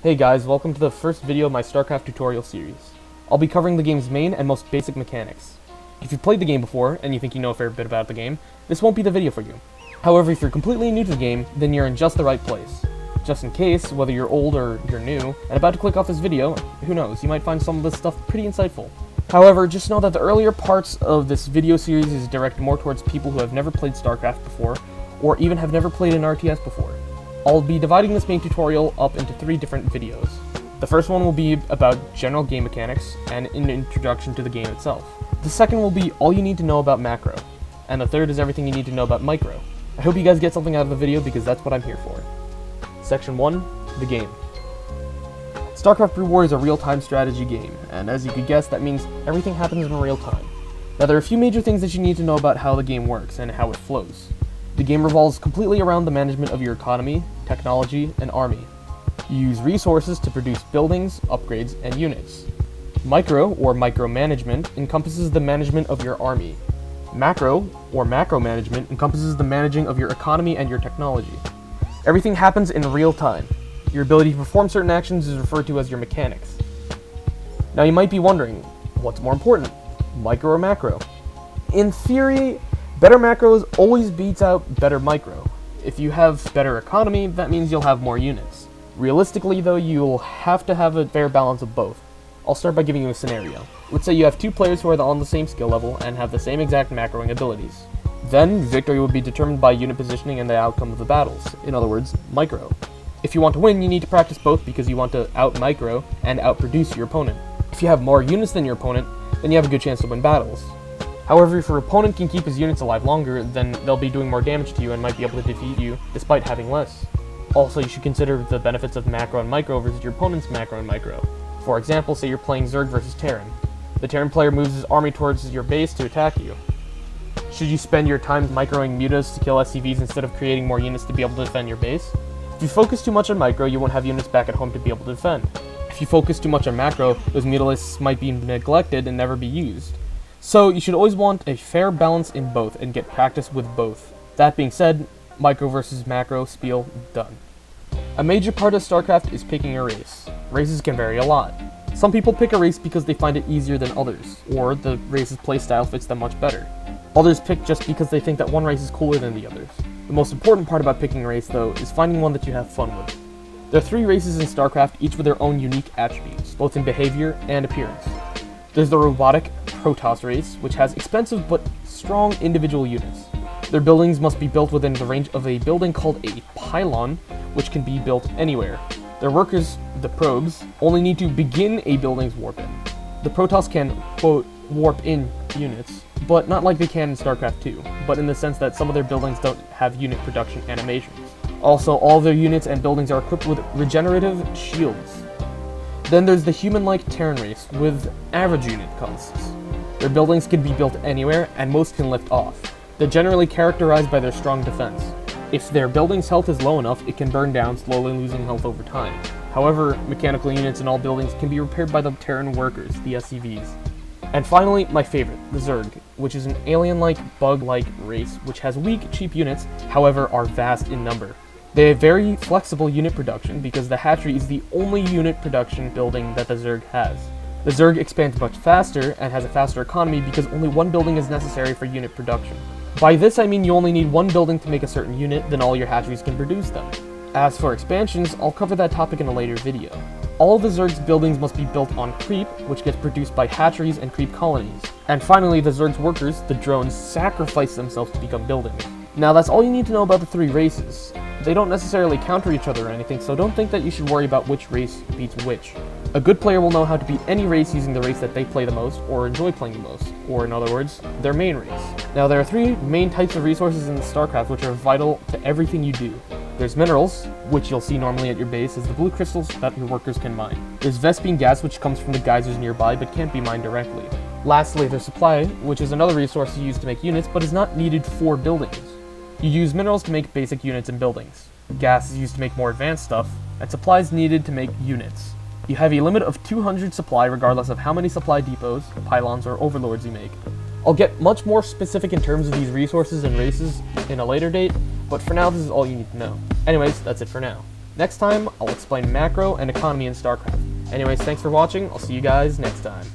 Hey guys, welcome to the first video of my Starcraft tutorial series. I'll be covering the game's main and most basic mechanics. If you've played the game before, and you think you know a fair bit about the game, this won't be the video for you. However, if you're completely new to the game, then you're in just the right place. Just in case, whether you're old or you're new, and about to click off this video, who knows, you might find some of this stuff pretty insightful. However, just know that the earlier parts of this video series is directed more towards people who have never played Starcraft before, or even have never played an RTS before. I'll be dividing this main tutorial up into 3 different videos. The first one will be about general game mechanics and an introduction to the game itself. The second will be all you need to know about macro. And the third is everything you need to know about micro. I hope you guys get something out of the video because that's what I'm here for. Section 1, the game. Starcraft Brood War is a real-time strategy game, and as you could guess, that means everything happens in real time. Now there are a few major things that you need to know about how the game works and how it flows. The game revolves completely around the management of your economy, technology, and army. You use resources to produce buildings, upgrades, and units. Micro, or micromanagement, encompasses the management of your army. Macro, or macro management, encompasses the managing of your economy and your technology. Everything happens in real time. Your ability to perform certain actions is referred to as your mechanics. Now you might be wondering, what's more important, micro or macro? In theory, better macros always beats out better micro. If you have better economy, that means you'll have more units. Realistically though, you'll have to have a fair balance of both. I'll start by giving you a scenario. Let's say you have 2 players who are on the same skill level and have the same exact macroing abilities. Then, victory will be determined by unit positioning and the outcome of the battles. In other words, micro. If you want to win, you need to practice both because you want to out-micro and outproduce your opponent. If you have more units than your opponent, then you have a good chance to win battles. However, if your opponent can keep his units alive longer, then they'll be doing more damage to you and might be able to defeat you despite having less. Also, you should consider the benefits of macro and micro versus your opponent's macro and micro. For example, say you're playing Zerg versus Terran. The Terran player moves his army towards your base to attack you. Should you spend your time microing mutas to kill SCVs instead of creating more units to be able to defend your base? If you focus too much on micro, you won't have units back at home to be able to defend. If you focus too much on macro, those mutalisks might be neglected and never be used. So you should always want a fair balance in both and get practice with both. That being said, micro versus macro spiel done. A major part of StarCraft is picking a race. Races can vary a lot. Some people pick a race because they find it easier than others, or the race's playstyle fits them much better. Others pick just because they think that one race is cooler than the others. The most important part about picking a race, though, is finding one that you have fun with. There are 3 races in StarCraft, each with their own unique attributes, both in behavior and appearance. There's the robotic Protoss race, which has expensive but strong individual units. Their buildings must be built within the range of a building called a pylon, which can be built anywhere. Their workers, the probes, only need to begin a building's warp-in. The Protoss can, quote, warp in units, but not like they can in StarCraft 2, but in the sense that some of their buildings don't have unit production animations. Also, all their units and buildings are equipped with regenerative shields. Then there's the human-like Terran race, with average unit costs. Their buildings can be built anywhere, and most can lift off. They're generally characterized by their strong defense. If their building's health is low enough, it can burn down, slowly losing health over time. However, mechanical units in all buildings can be repaired by the Terran workers, the SCVs. And finally, my favorite, the Zerg, which is an alien-like, bug-like race which has weak, cheap units, however are vast in number. They have very flexible unit production because the hatchery is the only unit production building that the Zerg has. The Zerg expands much faster and has a faster economy because only one building is necessary for unit production. By this I mean you only need one building to make a certain unit, then all your hatcheries can produce them. As for expansions, I'll cover that topic in a later video. All of the Zerg's buildings must be built on creep, which gets produced by hatcheries and creep colonies. And finally, the Zerg's workers, the drones, sacrifice themselves to become buildings. Now that's all you need to know about the 3 races. They don't necessarily counter each other or anything, so don't think that you should worry about which race beats which. A good player will know how to beat any race using the race that they play the most or enjoy playing the most, or in other words, their main race. Now there are 3 main types of resources in StarCraft which are vital to everything you do. There's minerals, which you'll see normally at your base as the blue crystals that your workers can mine. There's Vespene gas, which comes from the geysers nearby but can't be mined directly. Lastly, there's supply, which is another resource you use to make units but is not needed for buildings. You use minerals to make basic units and buildings. Gas is used to make more advanced stuff, and supply is needed to make units. You have a limit of 200 supply regardless of how many supply depots, pylons, or overlords you make. I'll get much more specific in terms of these resources and races in a later date, but for now this is all you need to know. Anyways, that's it for now. Next time, I'll explain macro and economy in Starcraft. Anyways, thanks for watching, I'll see you guys next time.